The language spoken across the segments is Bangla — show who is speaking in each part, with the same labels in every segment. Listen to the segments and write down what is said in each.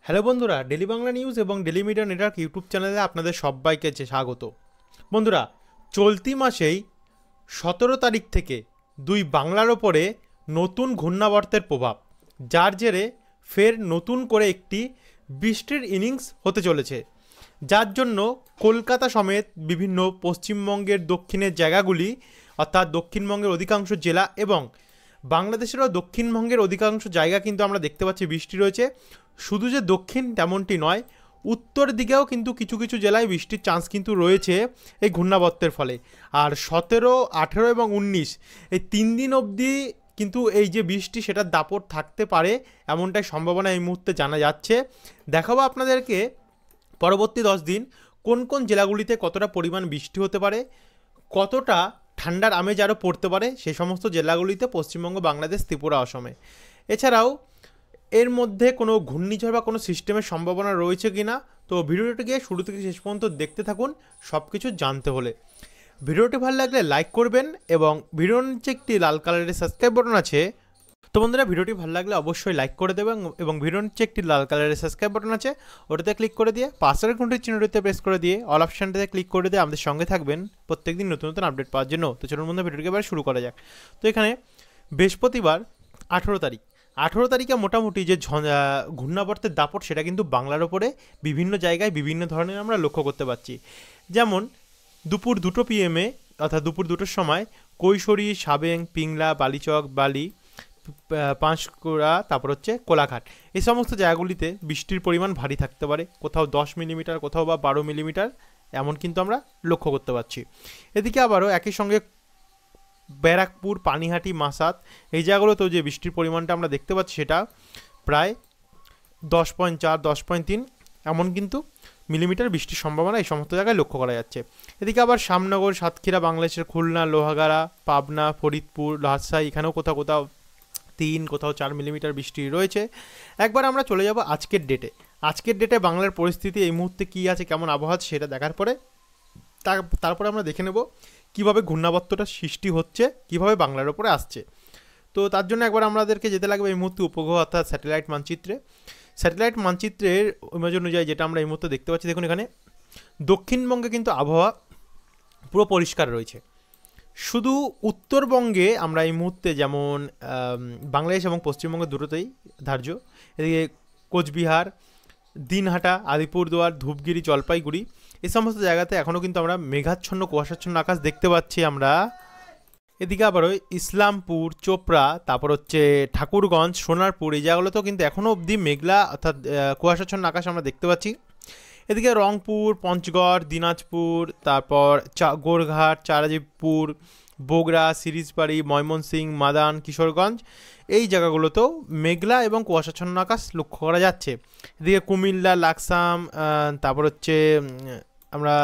Speaker 1: হ্যালো বন্ধুরা, ডেলি বাংলা নিউজ এবং ডেলি মিডিয়া নেটওয়ার্ক ইউটিউব চ্যানেলে আপনাদের সবাইকে স্বাগত। বন্ধুরা, চলতি মাসেই 17 তারিখ থেকে দুই বাংলার ওপরে নতুন ঘূর্ণাবর্তের প্রভাব, যার জেরে ফের নতুন করে একটি বৃষ্টির ইনিংস হতে চলেছে, যার জন্য কলকাতা সমেত বিভিন্ন পশ্চিমবঙ্গের দক্ষিণের জায়গাগুলি অর্থাৎ দক্ষিণবঙ্গের অধিকাংশ জেলা এবং বাংলাদেশেরও দক্ষিণবঙ্গের অধিকাংশ জায়গা কিন্তু আমরা দেখতে পাচ্ছি বৃষ্টি রয়েছে। শুধু যে দক্ষিণ তেমনটি নয়, উত্তর দিকেও কিন্তু কিছু কিছু জেলায় বৃষ্টির চান্স কিন্তু রয়েছে এই ঘূর্ণাবর্তের ফলে। আর 17, 18 এবং 19 এই 3 দিন অবধি কিন্তু এই যে বৃষ্টি সেটার দাপট থাকতে পারে এমনটাই সম্ভাবনা এই মুহূর্তে জানা যাচ্ছে। দেখাবো আপনাদেরকে পরবর্তী 10 দিন কোন কোন জেলাগুলিতে কতটা পরিমাণ বৃষ্টি হতে পারে, কতটা ঠান্ডার আমেজ আরও পড়তে পারে সেই সমস্ত জেলাগুলিতে পশ্চিমবঙ্গ, বাংলাদেশ, ত্রিপুরা, অসমে। এছাড়াও এর মধ্যে কোনো ঘূর্ণিঝড় বা কোনো সিস্টেমের সম্ভাবনা রয়েছে কি না, তো ভিডিওটিকে শুরু থেকে শেষ পর্যন্ত দেখতে থাকুন সব কিছু জানতে হলে। ভিডিওটি ভালো লাগলে লাইক করবেন এবং ভিডিওর নিচে একটি লাল কালারের সাবস্ক্রাইব বাটন আছে, তো বন্ধুরা ভিডিওটি ভালো লাগলে অবশ্যই লাইক করে দেবেন এবং ভিডিওর নিচে একটি লাল কালারের সাবস্ক্রাইব বাটন আছে, ওটাতে ক্লিক করে দিয়ে পাশের ঘন্টির চিহ্নটিতে প্রেস করে দিয়ে অল অপশানটাতে ক্লিক করে দিয়ে আমাদের সঙ্গে থাকবেন প্রত্যেকদিন নতুন নতুন আপডেট পাওয়ার জন্য। তো চলুন বন্ধুরা ভিডিওটিকে এবার শুরু করা যাক। তো এখানে বৃহস্পতিবার 18 তারিখে মোটামুটি যে ঘূর্ণাবর্তের দাপট সেটা কিন্তু বাংলার ওপরে বিভিন্ন জায়গায় বিভিন্ন ধরনের আমরা লক্ষ্য করতে পারছি। যেমন দুপুর 2 PM অর্থাৎ দুপুর 2টোর সময় কৈশোরী, সাবেং, পিংলা, বালিচক, বালি, পাঁশকুড়া, তারপর হচ্ছে কোলাঘাট, এই সমস্ত জায়গাগুলিতে বৃষ্টির পরিমাণ ভারী থাকতে পারে, কোথাও 10 মিলিমিটার, কোথাও বা 12 মিলিমিটার এমন কিন্তু আমরা লক্ষ্য করতে পারছি। এদিকে আবারও একই সঙ্গে ব্যারাকপুর, পানিহাটি, মাসাত এই জায়গাগুলোতেও যে বৃষ্টির পরিমাণটা আমরা দেখতে পাচ্ছি সেটা প্রায় 10.4, 10.3 এমন কিন্তু মিলিমিটার বৃষ্টির সম্ভাবনা এই সমস্ত জায়গায় লক্ষ্য করা যাচ্ছে। এদিকে আবার শ্যামনগর, সাতক্ষীরা, বাংলাদেশের খুলনা, লোহাগাড়া, পাবনা, ফরিদপুর, রাজশাহী এখানেও কোথাও কোথাও 3, কোথাও 4 মিলিমিটার বৃষ্টি রয়েছে। একবার আমরা চলে যাব আজকের ডেটে বাংলার পরিস্থিতি এই মুহূর্তে কী আছে, কেমন আবহাওয়া সেটা দেখার পরে তারপরে আমরা দেখে নেব কীভাবে ঘূর্ণাবর্তটা সৃষ্টি হচ্ছে, কীভাবে বাংলার ওপরে আসছে। তো তার জন্য একবার আমাদেরকে যেতে লাগবে এই মুহূর্তে উপগ্রহ অর্থাৎ স্যাটেলাইট মানচিত্রের ইমেজ অনুযায়ী যেটা আমরা এই মুহূর্তে দেখতে পাচ্ছি। দেখুন এখানে দক্ষিণবঙ্গে কিন্তু আবহাওয়া পুরো পরিষ্কার রয়েছে। শুধু উত্তরবঙ্গে আমরা এই মুহূর্তে যেমন বাংলাদেশ এবং পশ্চিমবঙ্গ দুটোতেই ধার্য, এদিকে কোচবিহার, দিনহাটা, আলিপুরদুয়ার, ধূপগিরি, জলপাইগুড়ি এই সমস্ত জায়গাতে এখনও কিন্তু আমরা মেঘাচ্ছন্ন, কুয়াশাচ্ছন্ন আকাশ দেখতে পাচ্ছি আমরা। এদিকে আবারও ইসলামপুর, চোপড়া, তারপর হচ্ছে ঠাকুরগঞ্জ, সোনারপুর এই জায়গাগুলোতেও কিন্তু এখনও অবধি মেঘলা অর্থাৎ কুয়াশাচ্ছন্ন আকাশ আমরা দেখতে পাচ্ছি। এদিকে রংপুর, পঞ্চগড়, দিনাজপুর, তারপর গোরঘাট, চারাজিপুর, বগুড়া, সিরিজবাড়ি, ময়মনসিংহ, মাদান, কিশোরগঞ্জ এই জায়গাগুলোতেও মেঘলা এবং কুয়াশাচ্ছন্ন আকাশ লক্ষ্য করা যাচ্ছে। এদিকে কুমিল্লা, লাকসাম, তারপর হচ্ছে আমরা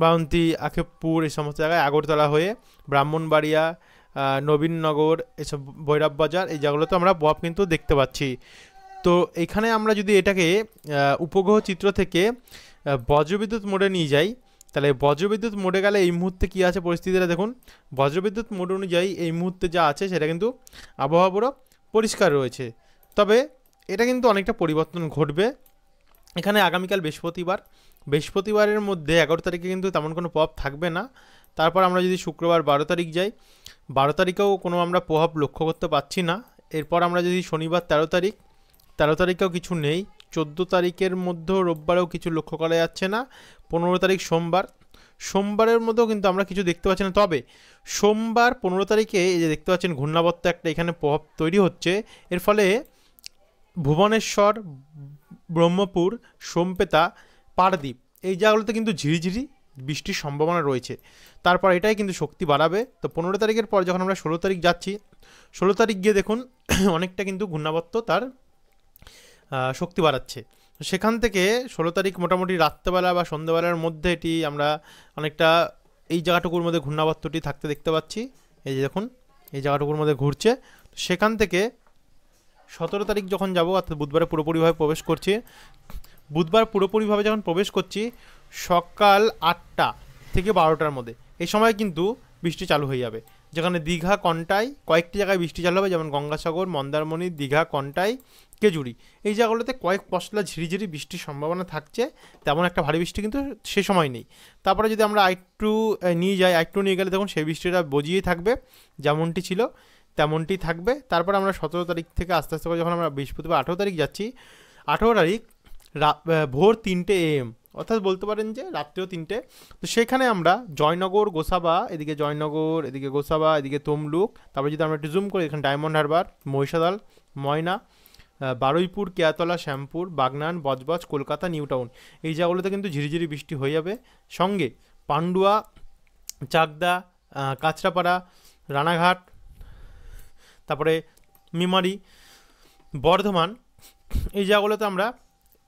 Speaker 1: বাউন্তি, আখেবপুর এই সমস্ত জায়গায়, আগরতলা হয়ে ব্রাহ্মণবাড়িয়া, নবীননগর এসব, ভৈরব বাজার এই জায়গাগুলোতে আমরা প্রভাব কিন্তু দেখতে পাচ্ছি। তো এখানে আমরা যদি এটাকে উপগ্রহ চিত্র থেকে বজ্রবিদ্যুৎ মোডে নিয়ে যাই, তাহলে বজ্রবিদ্যুৎ মোডে গেলে এই মুহূর্তে কী আছে পরিস্থিতিটা দেখুন। বজ্রবিদ্যুৎ মোড অনুযায়ী এই মুহূর্তে যা আছে সেটা কিন্তু আবহাওয়া পুরো পরিষ্কার রয়েছে, তবে এটা কিন্তু অনেকটা পরিবর্তন ঘটবে। এখানে আগামীকাল বৃহস্পতিবারের মধ্যে 11 তারিখে কিন্তু তেমন কোনো প্রভাব থাকবে না। তারপর আমরা যদি শুক্রবার 12 তারিখ যাই, 12 তারিখেও কোনো আমরা প্রভাব লক্ষ্য করতে পারছি না। এরপর আমরা যদি শনিবার 13 তারিখেও কিছু নেই, 14 তারিখের মধ্যেও রোববারেও কিছু লক্ষ্য করা যাচ্ছে না, 15 তারিখ সোমবারের মধ্যেও কিন্তু আমরা কিছু দেখতে পাচ্ছি না। তবে সোমবার 15 তারিখে এই যে দেখতে পাচ্ছেন ঘূর্ণাবর্ত একটা এখানে প্রভাব তৈরি হচ্ছে, এর ফলে ভুবনেশ্বর, ব্রহ্মপুর, সোমপেতা, পারাদ্বীপ এই জায়গাগুলোতে কিন্তু ঝিরিঝিরি বৃষ্টির সম্ভাবনা রয়েছে। তারপর এটাই কিন্তু শক্তি বাড়াবে। তো 15 তারিখের পর যখন আমরা 16 তারিখ যাচ্ছি, 16 তারিখ গিয়ে দেখুন অনেকটা কিন্তু ঘূর্ণাবর্ত তার শক্তি বাড়াচ্ছে। সেখান থেকে 16 তারিখ মোটামুটি রাত্রেবেলা বা সন্ধ্যেবেলার মধ্যে এটি আমরা অনেকটা এই জায়গাটুকুর মধ্যে ঘূর্ণাবর্তটি থাকতে দেখতে পাচ্ছি। এই যে দেখুন এই জায়গাটুকুর মধ্যে ঘুরছে। সেখান থেকে 17 তারিখ যখন যাব অর্থাৎ বুধবারে পুরোপুরিভাবে প্রবেশ করছি, বুধবার পুরোপুরিভাবে যখন প্রবেশ করছি সকাল 8টা থেকে 12টার মধ্যে, এই সময় কিন্তু বৃষ্টি চালু হয়ে যাবে। যেখানে দীঘা, কন্টাই কয়েকটি জায়গায় বৃষ্টি চালু হবে, যেমন গঙ্গাসাগর, মন্দারমণি, দীঘা, কন্টাই, কেজুরি, এই জায়গাগুলোতে কয়েক পশলা ঝিরিঝিরি বৃষ্টির সম্ভাবনা থাকছে, তেমন একটা ভারী বৃষ্টি কিন্তু সে সময় নেই। তারপরে যদি আমরা আরেকটু নিয়ে যাই, আরেকটু নিয়ে গেলে তখন সেই বৃষ্টিটা বজিয়েই থাকবে, যেমনটি ছিল তেমনটি থাকবে। তারপর আমরা 17 তারিখ থেকে আস্তে আস্তে করে যখন আমরা বৃহস্পতিবার 18 তারিখ যাচ্ছি, 18 তারিখ ভোর 3টে AM, অর্থাৎ বলতে পারেন যে রাত্রেও 3টে। তো সেখানে আমরা জয়নগর, গোসাবা, এদিকে জয়নগর, এদিকে গোসাবা, এদিকে তমলুক, তারপরে যদি আমরা একটু জুম করি এখানে ডায়মন্ড হারবার, মহিষাদল, ময়না, বারুইপুর, কেয়াতলা, শ্যামপুর, বাগনান, বজবজ, কলকাতা, নিউ টাউন, এই জায়গাগুলোতে কিন্তু ঝিরিঝিরি বৃষ্টি হয়ে যাবে। সঙ্গে পান্ডুয়া, চাকদা, কাঁচরাপাড়া, রানাঘাট, তারপরে মেমারি, বর্ধমান, এই জায়গাগুলোতে আমরা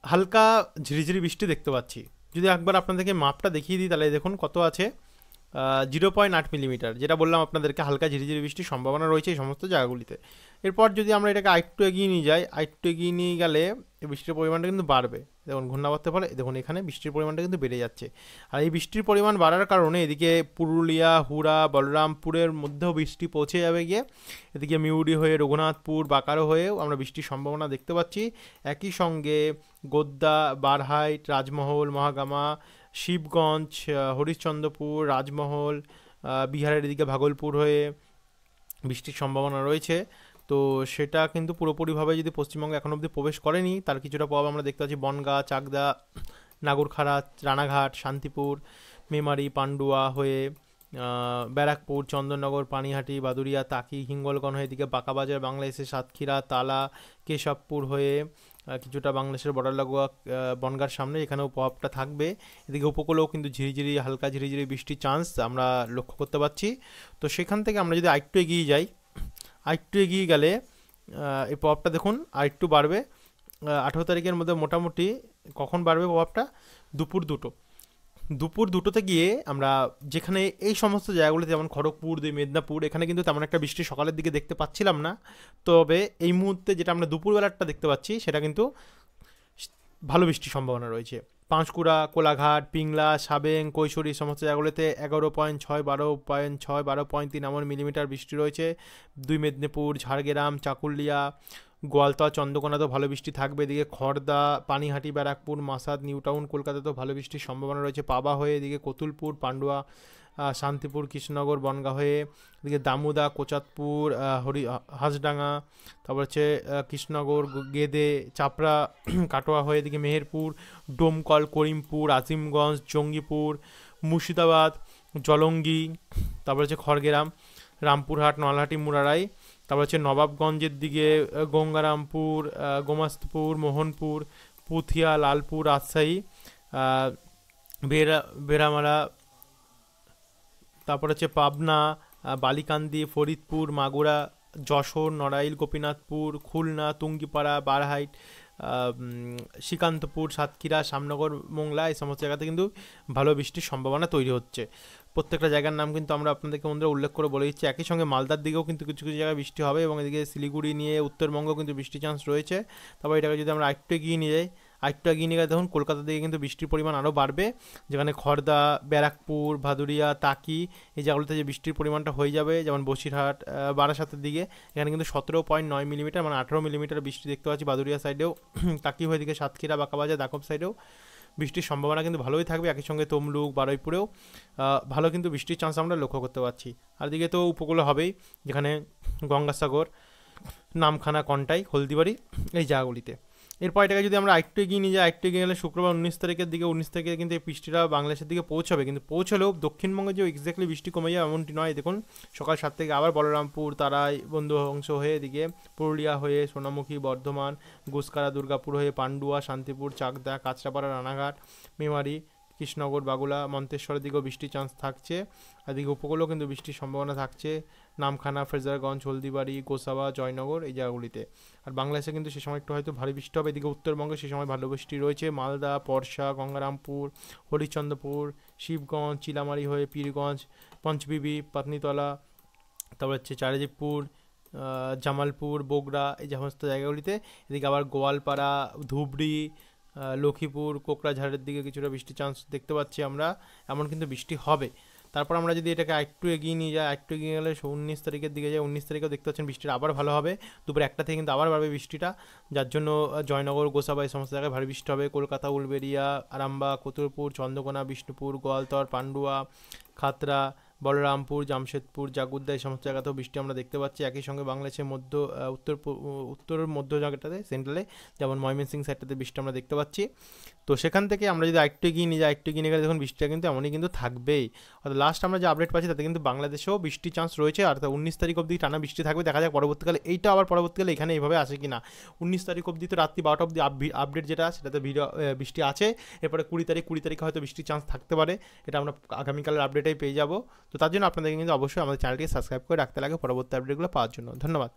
Speaker 1: হালকা ঝিরিঝিরি বৃষ্টি দেখতে পাচ্ছি। যদি একবার আপনাদেরকে মাপটা দেখিয়ে দিই তাহলে দেখুন কত আছে, 0.8 মিলিমিটার, যেটা বললাম আপনাদেরকে হালকা ঝিরিঝিরি বৃষ্টির সম্ভাবনা রয়েছে এই সমস্ত জায়গাগুলিতে। এরপর যদি আমরা এটাকে আরেকটু এগিয়ে নিয়ে যাই, আরেকটু এগিয়ে নিয়ে গেলে এই বৃষ্টির পরিমাণটা কিন্তু বাড়বে। দেখুন ঘূর্ণাবর্তের ফলে দেখুন এখানে বৃষ্টির পরিমাণটা কিন্তু বেড়ে যাচ্ছে। আর এই বৃষ্টির পরিমাণ বাড়ার কারণে এদিকে পুরুলিয়া, হুড়া, বলরামপুরের মধ্যেও বৃষ্টি পৌঁছে যাবে গিয়ে, এদিকে মিউরি হয়ে রঘুনাথপুর, বাঁকারো হয়েও আমরা বৃষ্টির সম্ভাবনা দেখতে পাচ্ছি। একই সঙ্গে গোদ্দা, বারহাইট, রাজমহল, মহাগামা, শিবগঞ্জ, হরিশ্চন্দ্রপুর, রাজমহল, বিহারের এদিকে ভাগলপুর হয়ে বৃষ্টির সম্ভাবনা রয়েছে। তো সেটা কিন্তু পুরোপুরিভাবে যদি পশ্চিমবঙ্গে এখন অবধি প্রবেশ করেনি, তার কিছুটা প্রভাব আমরা দেখতে পাচ্ছি বনগাঁ, চাকদা, নাগরখাড়া, রানাঘাট, শান্তিপুর, মেমারি, পান্ডুয়া হয়ে ব্যারাকপুর, চন্দননগর, পানিহাটি, বাদুরিয়া, তাকি, হিঙ্গলগঞ্জ হয়ে এদিকে বাঁকাবাজার, বাংলাদেশের সাতক্ষীরা, তালা, কেশবপুর হয়ে কিছুটা বাংলাদেশের বর্ডার লাগোয়া বনগাঁর সামনে এখানেও প্রভাবটা থাকবে। এদিকে উপকূলেও কিন্তু ঝিরিঝিরি, হালকা ঝিরিঝিরি বৃষ্টির চান্স আমরা লক্ষ্য করতে পারছি। তো সেখান থেকে আমরা যদি আরেকটু এগিয়ে যাই, আরেকটু এগিয়ে গেলে এই প্রভাবটা দেখুন আরেকটু বাড়বে। 18 তারিখের মধ্যে মোটামুটি কখন বাড়বে প্রভাবটা, দুপুর দুটোতে গিয়ে আমরা যেখানে এই সমস্ত জায়গাগুলোতে যেমন খড়গপুর, মেদিনীপুর, এখানে কিন্তু তেমন একটা বৃষ্টি সকালের দিকে দেখতে পাচ্ছিলাম না। তবে এই মুহূর্তে যেটা আমরা দুপুরবেলাটা দেখতে পাচ্ছি সেটা কিন্তু ভালো বৃষ্টির সম্ভাবনা রয়েছে। পাঁশকুড়া, কোলাঘাট, পিংলা, সাবেং, কৈশোরী সমস্ত জায়গাগুলোতে 11.6, 12.6, 12.3 এমন মিলিমিটার বৃষ্টি রয়েছে। 2 মেদিনীপুর, ঝাড়গ্রাম, চাকুলিয়া, গোয়ালতোড়, চন্দ্রকোনাতেও ভালো বৃষ্টি থাকবে। এদিকে খড়দা, পানিহাটি, ব্যারাকপুর, মাসাদ, নিউ টাউন, কলকাতাতেও ভালো বৃষ্টির সম্ভাবনা রয়েছে। পাবা হয়ে এদিকে কতুলপুর, পান্ডুয়া, শান্তিপুর, কৃষ্ণনগর, বনগাঁ হয়ে এদিকে দামোদা, কোচাতপুর, হাঁসডাঙ্গা, তারপর হচ্ছে কৃষ্ণনগর, গেদে, চাপড়া, কাটোয়া হয়ে এদিকে মেহেরপুর, ডোমকল, করিমপুর, আজিমগঞ্জ, জঙ্গিপুর, মুর্শিদাবাদ, জলঙ্গি, তারপর হচ্ছে খড়গ্রাম, রামপুরহাট, নলহাটি, মুরারাই, তারপর হচ্ছে নবাবগঞ্জের দিকে গঙ্গারামপুর, গোমাস্তপুর, মোহনপুর, পুথিয়া, লালপুর, রাজশাহী, বেরামারা, তারপর হচ্ছে পাবনা, বালিকান্দি, ফরিদপুর, মাগুরা, যশোর, নড়াইল, গোপীনাথপুর, খুলনা, তুঙ্গিপাড়া, বারহাইট, শ্রীকান্তপুর, সাতক্ষীরা, শ্যামনগর, মোংলা, এই সমস্ত জায়গাতে কিন্তু ভালো বৃষ্টির সম্ভাবনা তৈরি হচ্ছে। প্রত্যেকটা জায়গার নাম কিন্তু আমরা আপনাদেরকে বন্ধুরা উল্লেখ করে বলে দিচ্ছি। একই সঙ্গে মালদার দিকেও কিন্তু কিছু কিছু জায়গায় বৃষ্টি হবে এবং এদিকে শিলিগুড়ি নিয়ে উত্তরবঙ্গেও কিন্তু বৃষ্টির চান্স রয়েছে। তারপর এটাকে যদি আমরা আরেকটু এগিয়ে নিয়ে যাই, আরেকটু এগিয়ে নিয়ে গেলে দেখুন কলকাতা দিকে কিন্তু বৃষ্টির পরিমাণ আরও বাড়বে, যেখানে খড়দা, ব্যারাকপুর, ভাদুরিয়া, তাকি, এই জায়গাগুলোতে যে বৃষ্টির পরিমাণটা হয়ে যাবে, যেমন বসিরহাট, বারাসাতের দিকে এখানে কিন্তু 17.9 মিলিমিটার মানে 18 মিলিমিটার বৃষ্টি দেখতে পাচ্ছি। বাদুরিয়া সাইডেও, তাকি হয়ে দিকে সাতক্ষীরা, বাঁকাবাজার, দাকব সাইডেও বৃষ্টির সম্ভাবনা কিন্তু ভালোই থাকবে। একই সঙ্গে তমলুক, বারুইপুরেও ভালো কিন্তু বৃষ্টির চান্স আমরা লক্ষ্য করতে পারছি। আর দিকে তো উপকূলে হবেই, যেখানে গঙ্গাসাগর, নামখানা, কন্টাই, হলদিবাড়ি, এই জায়গাগুলিতে। এরপর এটাকে যদি আমরা আরেকটু এগিয়ে নিয়ে যাই, আরেকটু এগিয়ে গেলে শুক্রবার 19 তারিখের দিকে, 19 তারিখে কিন্তু এই বৃষ্টিটা বাংলাদেশের দিকে পৌঁছাবে, কিন্তু পৌঁছলেও দক্ষিণবঙ্গে যে এক্স্যাক্টলি বৃষ্টি কমে যাবে এমনটি নয়। দেখুন সকাল 7 থেকে আবার বলরামপুর, তারাই, বন্ধু অংশ হয়ে এদিকে পুরুলিয়া হয়ে সোনামুখী, বর্ধমান, গুসকারা, দুর্গাপুর হয়ে পান্ডুয়া, শান্তিপুর, চাকদা, কাঁচরাপাড়া, রানাঘাট, মেমারি, কৃষ্ণনগর, বাগুলা, মন্তেশ্বরের দিকেও বৃষ্টির চান্স থাকছে। এদিকে উপকূলেও কিন্তু বৃষ্টির সম্ভাবনা থাকছে, নামখানা, ফ্রেজারগঞ্জ, হলদিবাড়ি, গোসাবা, জয়নগর, এই জায়গাগুলিতে। আর বাংলাদেশে কিন্তু সে সময় একটু হয়তো ভারী বৃষ্টি হবে। এদিকে উত্তরবঙ্গে সে সময় ভালো বৃষ্টি রয়েছে, মালদা, পরশা, গঙ্গারামপুর, হরিশ্চন্দ্রপুর, শিবগঞ্জ, চিলামারি হয়ে পীরগঞ্জ, পঞ্চবিবি, পাতনিতলা, তারপর হচ্ছে চারিদিকপুর, জামালপুর, বগুড়া, এই সমস্ত জায়গাগুলিতে। এদিকে আবার গোয়ালপাড়া, ধুবড়ি, লক্ষ্মীপুর, কোকড়াঝাড়ের দিকে কিছুটা বৃষ্টির চান্স দেখতে পাচ্ছি আমরা, এমন কিন্তু বৃষ্টি হবে। তারপর আমরা যদি এটাকে একটু এগিয়ে নিয়ে যাই, একটু এগিয়ে গেলে 19 তারিখের দিকে যাই, 19 তারিখেও দেখতে পাচ্ছেন বৃষ্টিটা আবার ভালো হবে, দুপুর 1টা থেকে কিন্তু আবার বাড়বে বৃষ্টিটা, যার জন্য জয়নগর, গোসাবা এই সমস্ত জায়গায় ভারী বৃষ্টি হবে। কলকাতা, উলবেড়িয়া, আরামবাগ, কতুলপুর, চন্দ্রকোনা, বিষ্ণুপুর, গোয়ালতর, পান্ডুয়া, খাতড়া, বলরামপুর, জামশেদপুর, জাগুদ্দা এই সমস্ত জায়গাতেও বৃষ্টি আমরা দেখতে পাচ্ছি। একই সঙ্গে বাংলাদেশের উত্তর মধ্য জায়গাটাতে সেন্ট্রালে, যেমন ময়মনসিংহ সাইডটাতে বৃষ্টি আমরা দেখতে পাচ্ছি। তো সেখান থেকে আমরা যদি আরেকটু এগিয়ে নিয়ে যাই, একটু এগিয়ে নিয়ে গেলে দেখুন বৃষ্টিটা কিন্তু এমনই কিন্তু থাকবেই। অর্থাৎ লাস্ট আমরা যে আপডেট পাচ্ছি তাতে কিন্তু বাংলাদেশেও বৃষ্টির চান্স রয়েছে, আর 19 তারিখ অবধি টানা বৃষ্টি থাকবে। দেখা যাক পরবর্তীকালে এইটা আবার পরবর্তীকালে এখানে এইভাবে আসে কি না। 19 তারিখ অবধি তো রাত্রি 12টা অবধি আপডেট যেটা সেটাতে বৃষ্টি আছে। এরপরে 20 তারিখে হয়তো বৃষ্টির চান্স থাকতে পারে, এটা আমরা আগামীকালের আপডেটেই পেয়ে যাবো। তো তার জন্য আপনাদেরকে কিন্তু অবশ্যই আমাদের চ্যানেলটিকে সাবস্ক্রাইব করে রাখতে লাগে পরবর্তী আপডেটগুলো পাওয়ার জন্য। ধন্যবাদ।